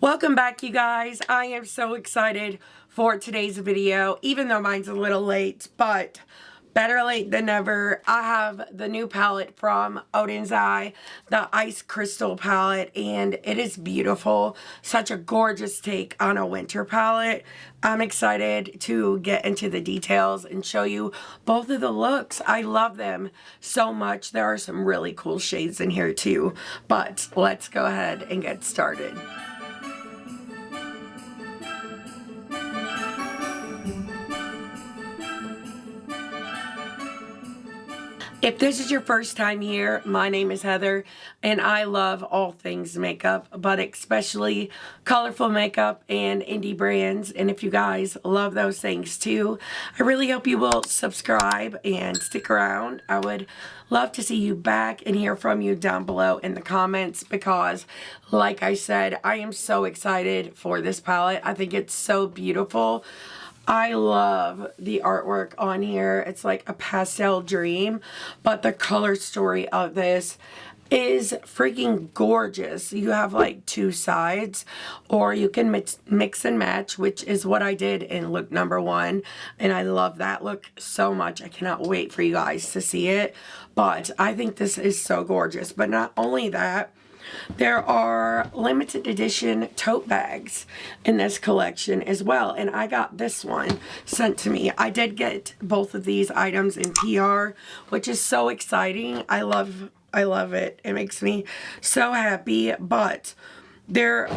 Welcome back, you guys. I am so excited for today's video, even though mine's a little late, but better late than never. I have the new palette from ODEN'S, the Ice Crystal palette, and it is beautiful. Such a gorgeous take on a winter palette. I'm excited to get into the details and show you both of the looks. I love them so much. There are some really cool shades in here too, but let's go ahead and get started. If this is your first time here, my name is Heather, and I love all things makeup, but especially colorful makeup and indie brands. And if you guys love those things too, I really hope you will subscribe and stick around. I would love to see you back and hear from you down below in the comments because, like I said, I am so excited for this palette. I think it's so beautiful. I love the artwork on here. It's like a pastel dream, but the color story of this is freaking gorgeous. You have like two sides, or you can mix and match, which is what I did in look number one, and I love that look so much. I cannot wait for you guys to see it, but I think this is so gorgeous. But not only that, there are limited edition tote bags in this collection as well, and I got this one sent to me. I did get both of these items in PR, which is so exciting. I love it. It makes me so happy. But there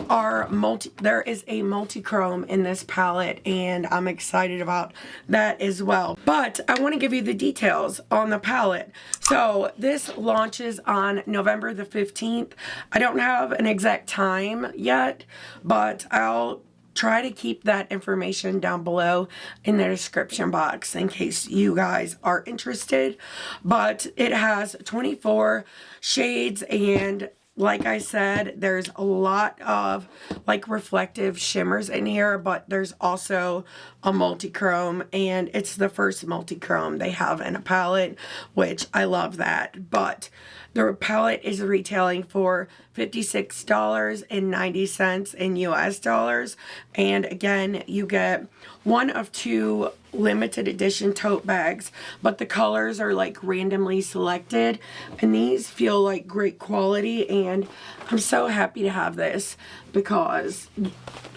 is a multi-chrome in this palette, and I'm excited about that as well. But I want to give you the details on the palette. So this launches on November the 15th. I don't have an exact time yet, but I'll try to keep that information down below in the description box in case you guys are interested. But it has 24 shades, and like I said, there's a lot of like reflective shimmers in here, but there's also a multi-chrome, and it's the first multi-chrome they have in a palette, which I love that. But the palette is retailing for $56.90 in US dollars. And again, you get one of two limited edition tote bags, but the colors are like randomly selected, and these feel like great quality, and I'm so happy to have this because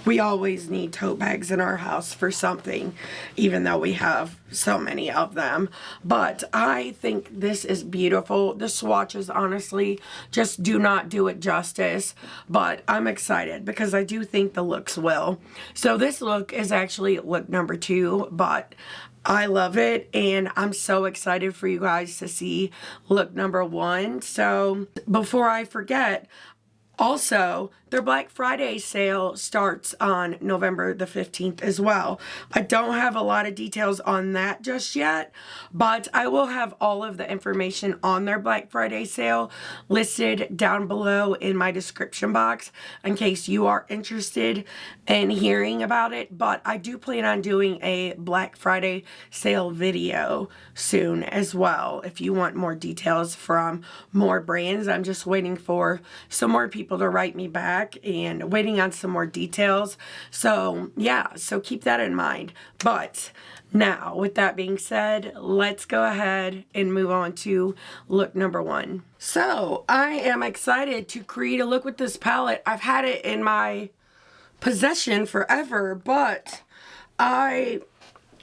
we always need tote bags in our house for something, even though we have so many of them. But I think this is beautiful. The swatches honestly just do not do it justice, but I'm excited because I do think the looks will. So this look is actually look number 2, but I love it, and I'm so excited for you guys to see look number 1. So before I forget, also, their Black Friday sale starts on November the 15th as well. I don't have a lot of details on that just yet, but I will have all of the information on their Black Friday sale listed down below in my description box in case you are interested in hearing about it. But I do plan on doing a Black Friday sale video soon as well. If you want more details from more brands, I'm just waiting for some more people to write me back and waiting on some more details. So yeah, so keep that in mind. But now, with that being said, let's go ahead and move on to look number 1. So I am excited to create a look with this palette. I've had it in my possession forever, but I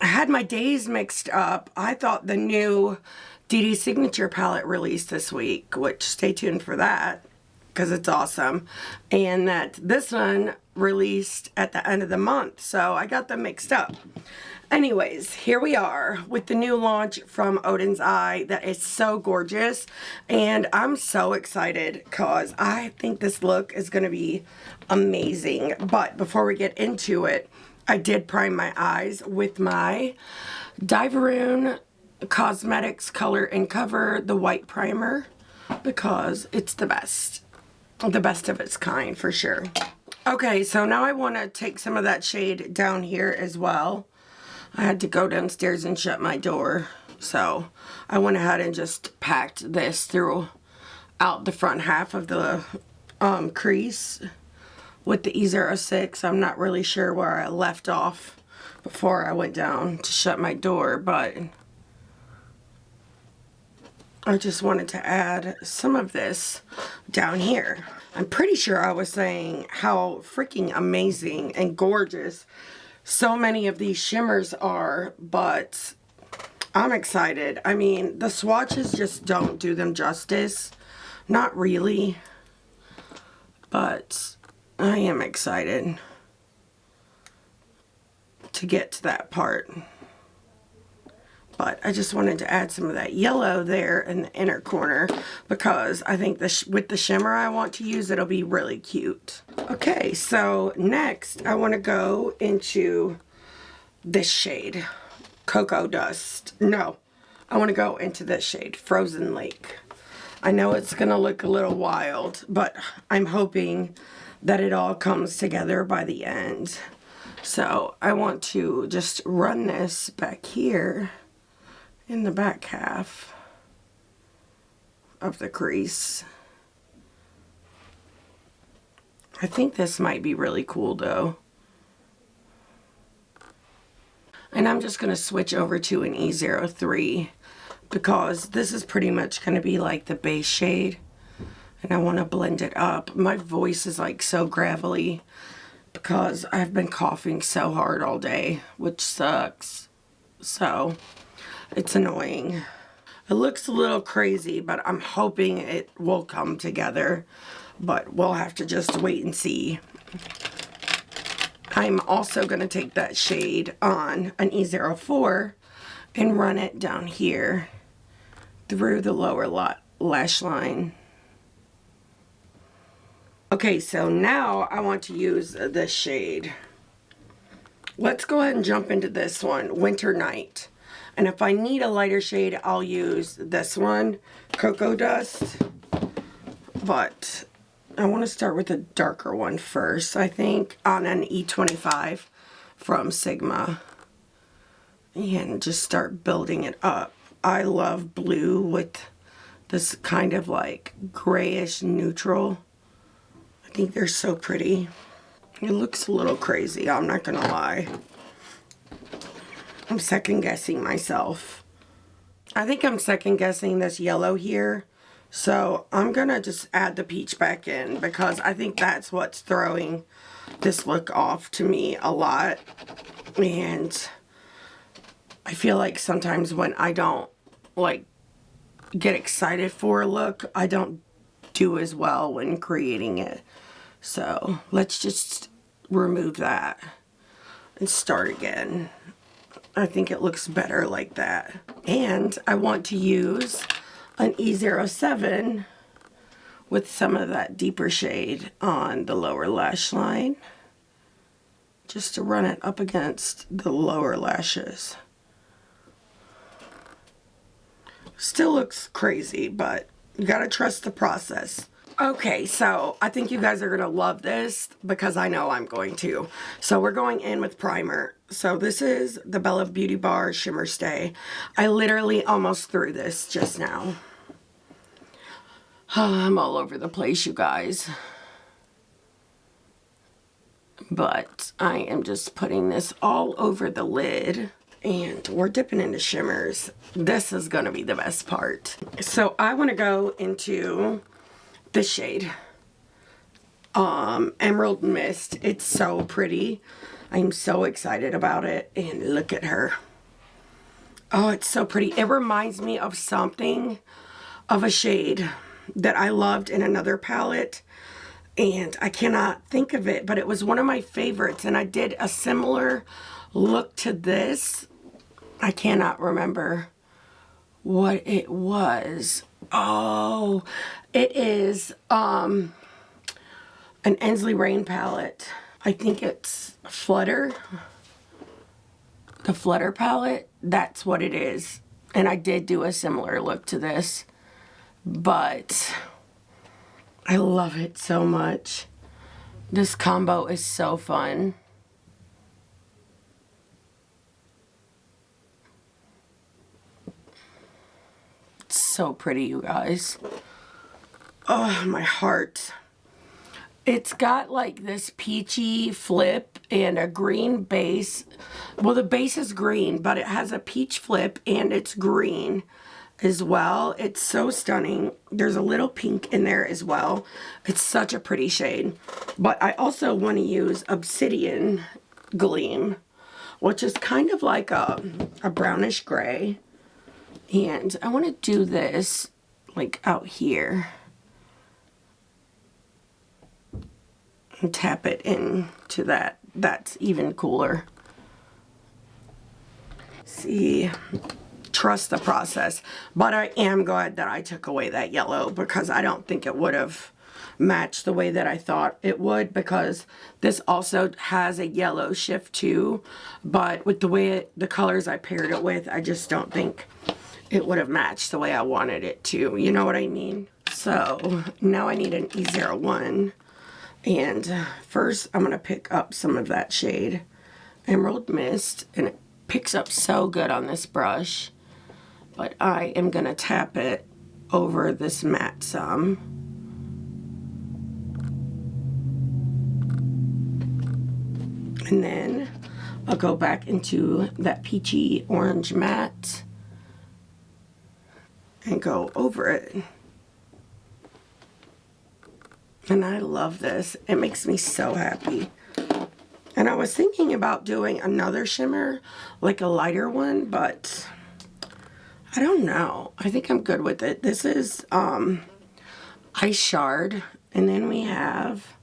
had my days mixed up. I thought the new DD Signature palette released this week, which stay tuned for that, because it's awesome, and that this one released at the end of the month, so I got them mixed up. Anyways, here we are with the new launch from ODEN'S that is so gorgeous, and I'm so excited because I think this look is going to be amazing. But before we get into it, I did prime my eyes with my Diverune Cosmetics Color and Cover, the white primer, because it's the best of its kind for sure. Okay, so now I want to take some of that shade down here as well. I had to go downstairs and shut my door, so I went ahead and just packed this throughout the front half of the crease. with the E06. I'm not really sure where I left off before I went down to shut my door, but I just wanted to add some of this down here. I'm pretty sure I was saying how freaking amazing and gorgeous so many of these shimmers are, but I'm excited. I mean, the swatches just don't do them justice. Not really, but I am excited to get to that part. But I just wanted to add some of that yellow there in the inner corner because I think with the shimmer I want to use, it'll be really cute. Okay, so next I want to go into this shade, Cocoa Dust. No, I want to go into this shade, Frozen Lake. I know it's going to look a little wild, but I'm hoping that it all comes together by the end. So I want to just run this back here in the back half of the crease. I think this might be really cool though. And I'm just going to switch over to an E03 because this is pretty much going to be like the base shade. And I want to blend it up. My voice is like so gravelly because I've been coughing so hard all day, which sucks. So it's annoying. It looks a little crazy, but I'm hoping it will come together. But we'll have to just wait and see. I'm also going to take that shade on an E04 and run it down here through the lower lash line. Okay, so now I want to use this shade. Let's go ahead and jump into this one, Winter Night. And if I need a lighter shade, I'll use this one, Cocoa Dust. But I want to start with a darker one first, I think, on an E25 from Sigma. And just start building it up. I love blue with this kind of like grayish neutral. I think they're so pretty. It looks a little crazy, I'm not gonna lie. I'm second guessing myself. I think I'm second guessing this yellow here. So I'm gonna just add the peach back in because I think that's what's throwing this look off to me a lot. And I feel like sometimes when I don't like get excited for a look, I don't do as well when creating it. So let's just remove that and start again. I think it looks better like that. And I want to use an E07 with some of that deeper shade on the lower lash line, just to run it up against the lower lashes. Still looks crazy, but you gotta trust the process. Okay, so I think you guys are gonna love this because I know I'm going to. So we're going in with primer. So this is the Bella Beauty Bar Shimmer Stay. I literally almost threw this just now. I'm all over the place, you guys. But I am just putting this all over the lid. And we're dipping into shimmers. This is gonna be the best part. So I wanna go into this shade, Emerald Mist. It's so pretty. I'm so excited about it. And look at her. Oh, it's so pretty. It reminds me of something, of a shade that I loved in another palette. And I cannot think of it, but it was one of my favorites. And I did a similar look to this. I cannot remember what it was. Oh, it is an Ensley Rain palette. I think it's Flutter. The Flutter palette. That's what it is. And I did do a similar look to this. But I love it so much. This combo is so fun. So pretty, you guys. Oh, my heart. It's got like this peachy flip and a green base. Well, the base is green, but it has a peach flip and it's green as well. It's so stunning. There's a little pink in there as well. It's such a pretty shade. But I also want to use Obsidian Gleam, which is kind of like a brownish gray. And I want to do this like out here. And tap it into that. That's even cooler. See, trust the process. But I am glad that I took away that yellow because I don't think it would have matched the way that I thought it would, because this also has a yellow shift too. But with the way the colors I paired it with, I just don't think it would have matched the way I wanted it to. You know what I mean? So now I need an E01. And first I'm going to pick up some of that shade, Emerald Mist, and it picks up so good on this brush. But I am going to tap it over this matte some. And then I'll go back into that peachy orange matte and go over it. And I love this. It makes me so happy. And I was thinking about doing another shimmer, like a lighter one, but I don't know. I think I'm good with it. This is Ice Shard. And then we have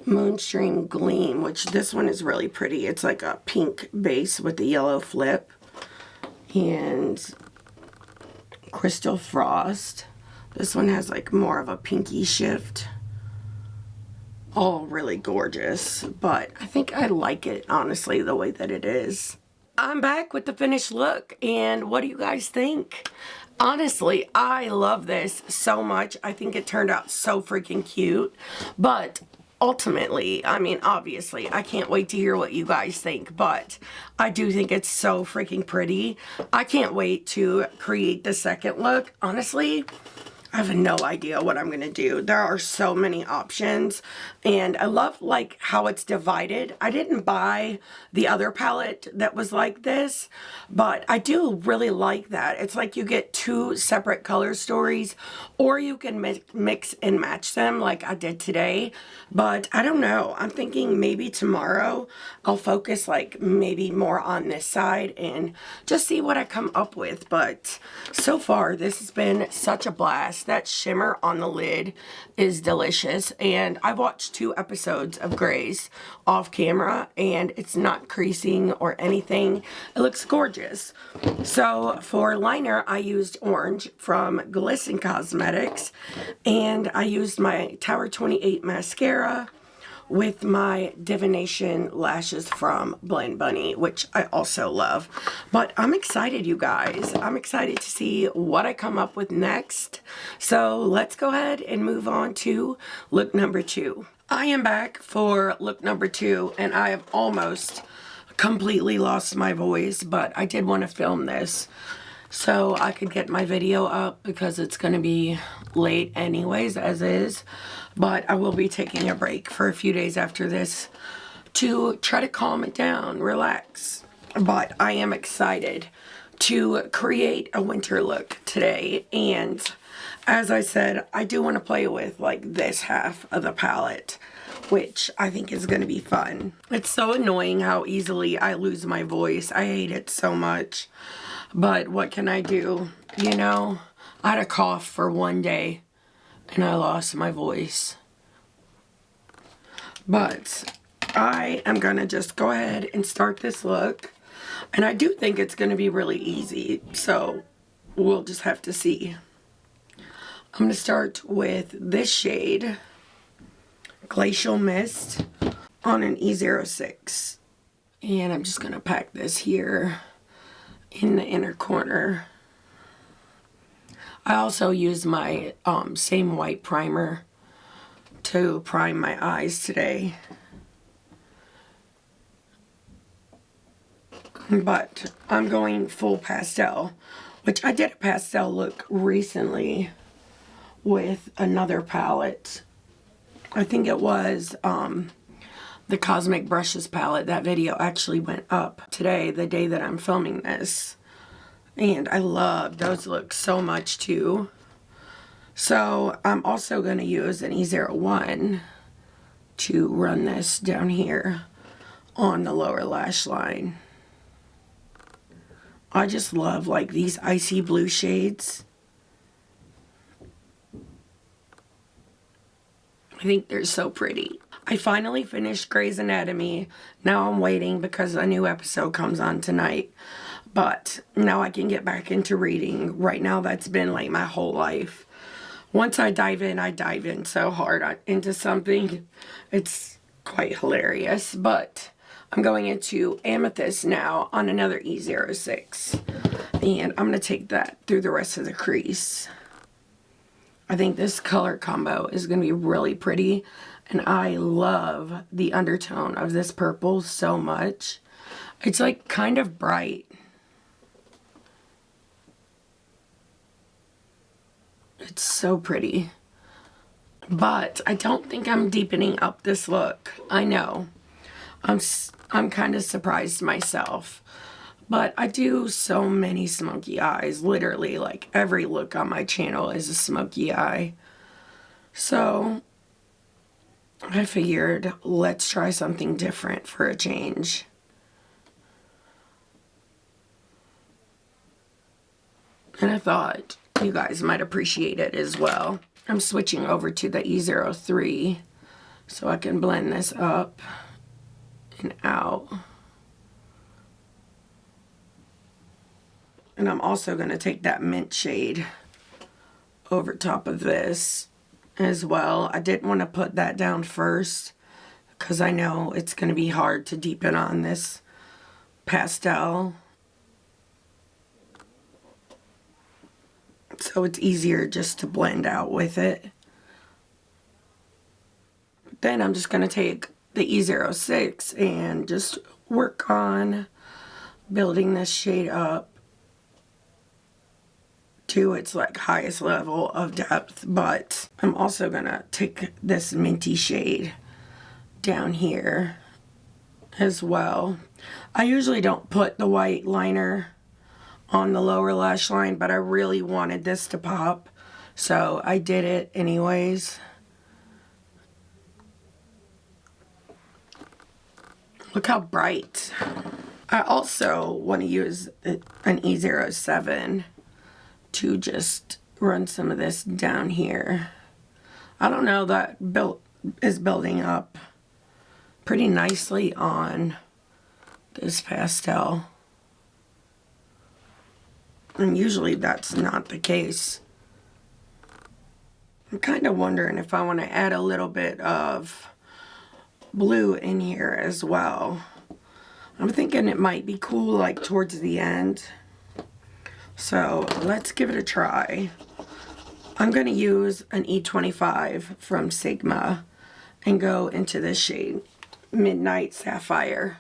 Moonstream Gleam, which this one is really pretty. It's like a pink base with a yellow flip. And Crystal Frost. This one has like more of a pinky shift. All really gorgeous, but I think I like it, honestly, the way that it is. I'm back with the finished look, and what do you guys think? Honestly, I love this so much. I think it turned out so freaking cute, but ultimately, I mean, obviously, I can't wait to hear what you guys think, but I do think it's so freaking pretty. I can't wait to create the second look. Honestly, I have no idea what I'm going to do. There are so many options, and I love like how it's divided. I didn't buy the other palette that was like this, but I do really like that. It's like you get two separate color stories, or you can mix and match them like I did today. But I don't know. I'm thinking maybe tomorrow I'll focus like maybe more on this side and just see what I come up with. But so far, this has been such a blast. That shimmer on the lid is delicious, and I watched 2 episodes of Grey's off camera, and it's not creasing or anything. It looks gorgeous. So for liner, I used orange from Glisten Cosmetics, and I used my Tower 28 mascara with my Divination lashes from Blend Bunny, which I also love. But I'm excited, you guys. I'm excited to see what I come up with next. So let's go ahead and move on to look number 2. I am back for look number 2, and I have almost completely lost my voice, but I did want to film this so I could get my video up because it's going to be late anyways, as is. But I will be taking a break for a few days after this to try to calm it down, relax. But I am excited to create a winter look today. And as I said, I do want to play with like this half of the palette, which I think is going to be fun. It's so annoying how easily I lose my voice. I hate it so much. But what can I do? You know, I had a cough for one day and I lost my voice. But I am going to just go ahead and start this look. And I do think it's going to be really easy. So we'll just have to see. I'm going to start with this shade, Glacial Mist, on an E06. And I'm just going to pack this here in the inner corner. I also use my same white primer to prime my eyes today. But I'm going full pastel, which I did a pastel look recently with another palette. I think it was the Cosmic Brushes palette. That video actually went up today, the day that I'm filming this. And I love those looks so much too. So I'm also going to use an E01 to run this down here on the lower lash line. I just love like these icy blue shades. I think they're so pretty. I finally finished Grey's Anatomy. Now I'm waiting because a new episode comes on tonight. But now I can get back into reading. Right now that's been like my whole life. Once I dive in so hard into something. It's quite hilarious. But I'm going into Amethyst now on another E06. And I'm going to take that through the rest of the crease. I think this color combo is going to be really pretty. And I love the undertone of this purple so much. It's like kind of bright. It's so pretty. But I don't think I'm deepening up this look. I know. I'm kind of surprised myself. But I do so many smoky eyes. Literally, like every look on my channel is a smoky eye. So I figured, let's try something different for a change. And I thought you guys might appreciate it as well. I'm switching over to the E03 so I can blend this up and out. And I'm also going to take that mint shade over top of this as well. I didn't want to put that down first because I know it's going to be hard to deepen on this pastel. So it's easier just to blend out with it. Then I'm just going to take the E06 and just work on building this shade up to its like highest level of depth. But I'm also going to take this minty shade down here as well. I usually don't put the white liner on the lower lash line, but I really wanted this to pop, so I did it anyways. Look how bright. I also want to use an E07 to just run some of this down here. I don't know, that is building up pretty nicely on this pastel. And usually that's not the case. I'm kind of wondering if I want to add a little bit of blue in here as well. I'm thinking it might be cool like towards the end. So let's give it a try. I'm going to use an E25 from Sigma and go into this shade, Midnight Sapphire.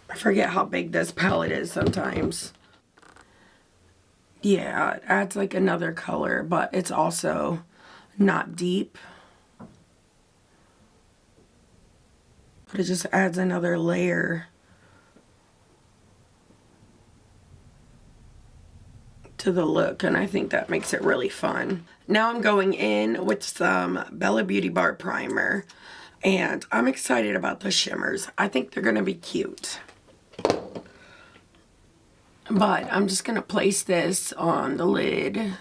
I forget how big this palette is sometimes. Yeah, it adds like another color, but it's also not deep. But it just adds another layer to the look, and I think that makes it really fun. Now I'm going in with some Bella Beauty Bar primer, and I'm excited about the shimmers. I think they're going to be cute. But I'm just going to place this on the lid.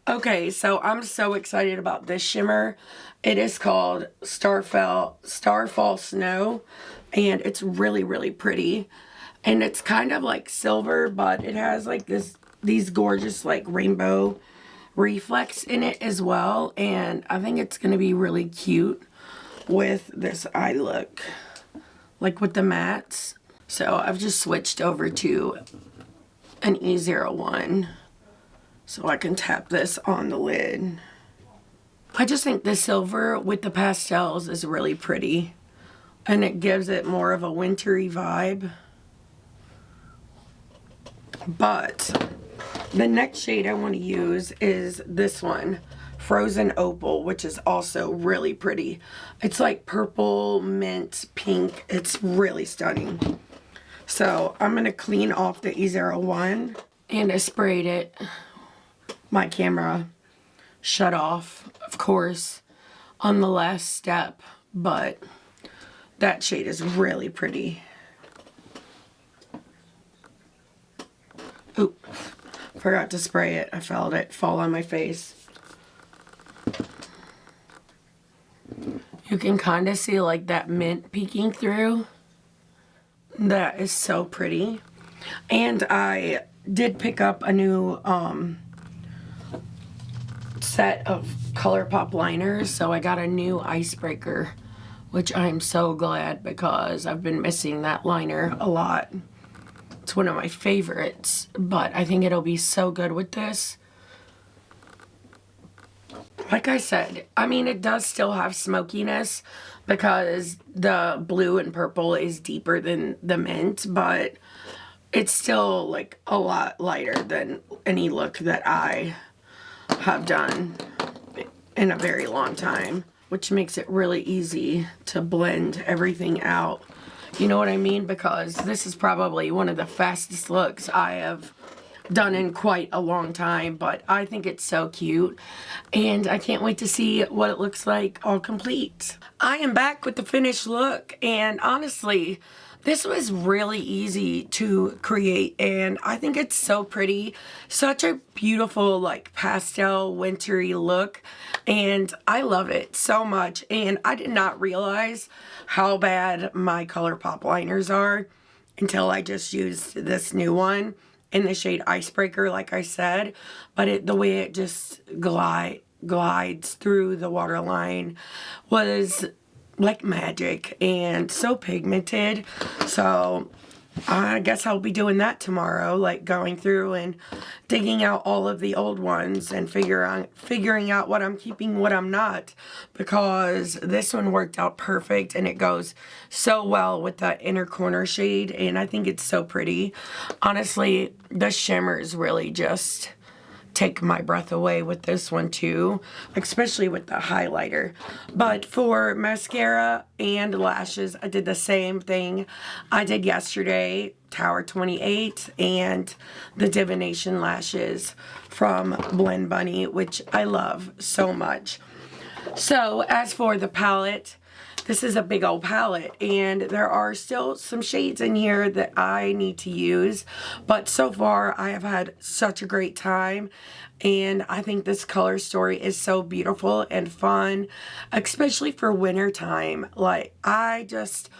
Okay, so I'm so excited about this shimmer. It is called Starfall Snow, and it's really, really pretty. And it's kind of like silver, but it has like these gorgeous like rainbow reflex in it as well. And I think it's going to be really cute with this eye look, like with the mattes. So I've just switched over to an E01 so I can tap this on the lid. I just think the silver with the pastels is really pretty, and it gives it more of a wintry vibe. But the next shade I want to use is this one Frozen Opal, which is also really pretty. It's like purple, mint, pink. It's really stunning. So I'm going to clean off the E01. And I sprayed it. My camera shut off, of course, on the last step. But that shade is really pretty. Oop. Forgot to spray it. I felt it fall on my face. You can kind of see like that mint peeking through. That is so pretty. And I did pick up a new set of ColourPop liners. So I got a new icebreaker, which I'm so glad because I've been missing that liner a lot. It's one of my favorites, but I think it'll be so good with this. Like I said, I mean, it does still have smokiness because the blue and purple is deeper than the mint, but it's still like a lot lighter than any look that I have done in a very long time, which makes it really easy to blend everything out. You know what I mean? Because this is probably one of the fastest looks I have done in quite a long time, but I think it's so cute and I can't wait to see what it looks like all complete. I am back with the finished look, and honestly, this was really easy to create and I think it's so pretty. Such a beautiful like pastel wintry look, and I love it so much. And I did not realize how bad my ColourPop liners are until I just used this new one in the shade Icebreaker, like I said. But the way it just glides through the waterline was like magic and so pigmented. So I guess I'll be doing that tomorrow, like going through and digging out all of the old ones and figuring out what I'm keeping, what I'm not, because this one worked out perfect and it goes so well with that inner corner shade, and I think it's so pretty. Honestly, the shimmers really just take my breath away with this one too, especially with the highlighter. But for mascara and lashes, I did the same thing I did yesterday, Tower 28 and the Divination lashes from Blend Bunny, which I love so much. So as for the palette, this is a big old palette, and there are still some shades in here that I need to use, but so far I have had such a great time, and I think this color story is so beautiful and fun, especially for winter time. Like, I just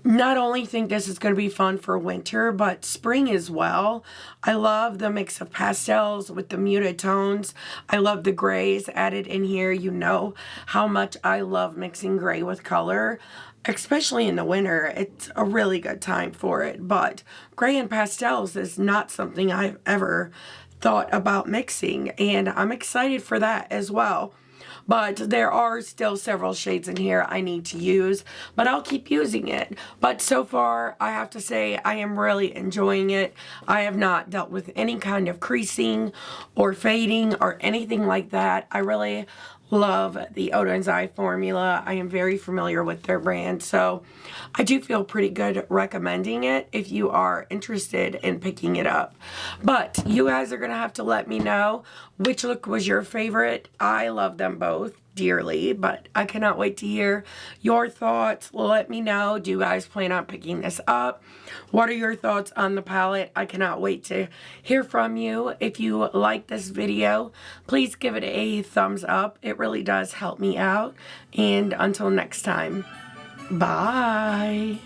not only think this is going to be fun for winter, but spring as well. I love the mix of pastels with the muted tones. I love the grays added in here. You know how much I love mixing gray with color, especially in the winter. It's a really good time for it. But gray and pastels is not something I've ever thought about mixing, and I'm excited for that as well. But there are still several shades in here I need to use, but I'll keep using it. But so far, I have to say I am really enjoying it. I have not dealt with any kind of creasing or fading or anything like that. I really love the ODEN'S eye formula. I am very familiar with their brand, so I do feel pretty good recommending it if you are interested in picking it up. But you guys are gonna have to let me know which look was your favorite. I love them both dearly, but I cannot wait to hear your thoughts. Let me know. Do you guys plan on picking this up? What are your thoughts on the palette? I cannot wait to hear from you. If you like this video, please give it a thumbs up. It really does help me out. And until next time, bye.